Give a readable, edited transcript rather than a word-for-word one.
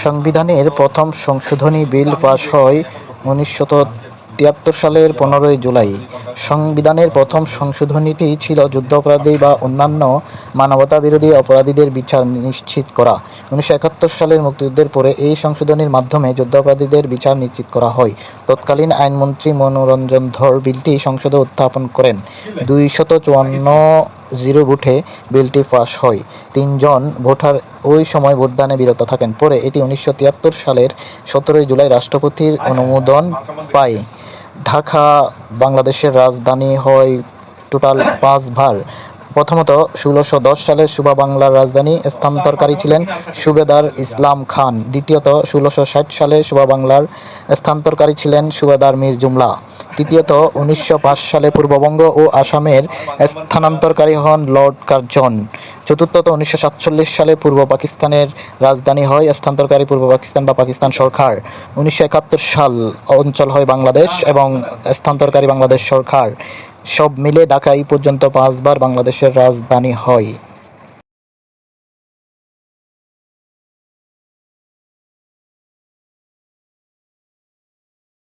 সংবিধানের প্রথম সংশোধনী বিল পাস হয় 1973 সালের 15 জুলাই। সংবিধানের প্রথম সংশোধনীটি ছিল যুদ্ধাপরাধী বা অন্যান্য মানবতাবিরোধী অপরাধীদের বিচার নিশ্চিত করা। 1971 সালের মুক্তিযুদ্ধের পরে এই সংশোধনীর মাধ্যমে যুদ্ধাপরাধীদের বিচার নিশ্চিত করা হয়। তৎকালীন আইনমন্ত্রী মনোরঞ্জন ধর বিলটি সংসদে উত্থাপন করেন। 254 ভোটে বিলটি পাস হয়। 3 জন ভোটার ওই সময় ভোটদানে বিরত থাকেন। পরে এটি 1973 সালের 17 জুলাই রাষ্ট্রপতির অনুমোদন পায়। ঢাকা বাংলাদেশের রাজধানী হয় টোটাল 5 বার। প্রথমত 1610 সালে সুবা বাংলার রাজধানী স্থানান্তরকারী ছিলেন সুবেদার ইসলাম খান। দ্বিতীয়ত 1660 সালে সুবা বাংলার স্থানান্তরকারী ছিলেন সুবেদার মীর জুমলা। তৃতীয়ত 1905 সালে পূর্ববঙ্গ ও আসামের স্থানান্তরকারী হন লর্ড কার্জন। চতুর্থত 1947 সালে পূর্ব পাকিস্তানের রাজধানী হয় স্থানান্তরকারী পূর্ব পাকিস্তান বা পাকিস্তান সরকার। 1971 সাল অঞ্চল হয় বাংলাদেশ এবং স্থানান্তরকারী বাংলাদেশ সরকার। সব মিলে ঢাকা এই পর্যন্ত 5 বার বাংলাদেশের রাজধানী হয়।